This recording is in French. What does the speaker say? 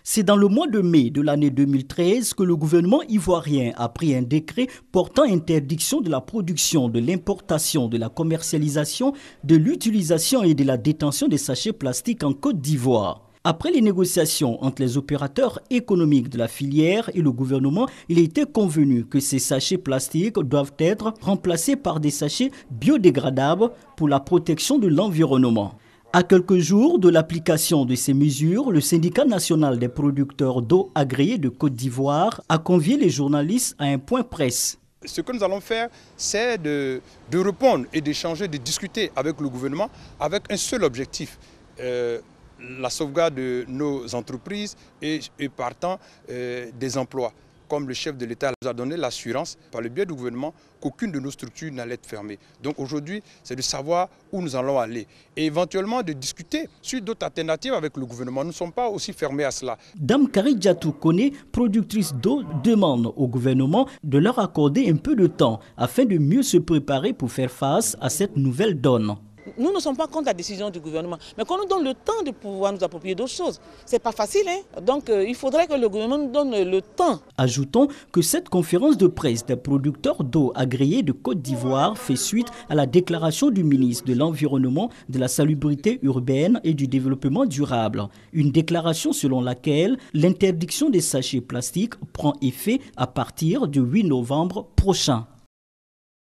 C'est dans le mois de mai de l'année 2013 que le gouvernement ivoirien a pris un décret portant interdiction de la production, de l'importation, de la commercialisation, de l'utilisation et de la détention des sachets plastiques en Côte d'Ivoire. Après les négociations entre les opérateurs économiques de la filière et le gouvernement, il a été convenu que ces sachets plastiques doivent être remplacés par des sachets biodégradables pour la protection de l'environnement. À quelques jours de l'application de ces mesures, le syndicat national des producteurs d'eau agréés de Côte d'Ivoire a convié les journalistes à un point presse. Ce que nous allons faire, c'est de répondre et d'échanger, de discuter avec le gouvernement avec un seul objectif, la sauvegarde de nos entreprises et partant des emplois. Comme le chef de l'État nous a donné l'assurance par le biais du gouvernement qu'aucune de nos structures n'allait être fermée. Donc aujourd'hui, c'est de savoir où nous allons aller et éventuellement de discuter sur d'autres alternatives avec le gouvernement. Nous ne sommes pas aussi fermés à cela. Dame Karidjatou Kone, productrice d'eau, demande au gouvernement de leur accorder un peu de temps afin de mieux se préparer pour faire face à cette nouvelle donne. Nous ne sommes pas contre la décision du gouvernement, mais qu'on nous donne le temps de pouvoir nous approprier d'autres choses. Ce n'est pas facile, hein? Donc il faudrait que le gouvernement nous donne le temps. Ajoutons que cette conférence de presse des producteurs d'eau agréés de Côte d'Ivoire fait suite à la déclaration du ministre de l'Environnement, de la Salubrité urbaine et du Développement durable. Une déclaration selon laquelle l'interdiction des sachets plastiques prend effet à partir du 8 novembre prochain.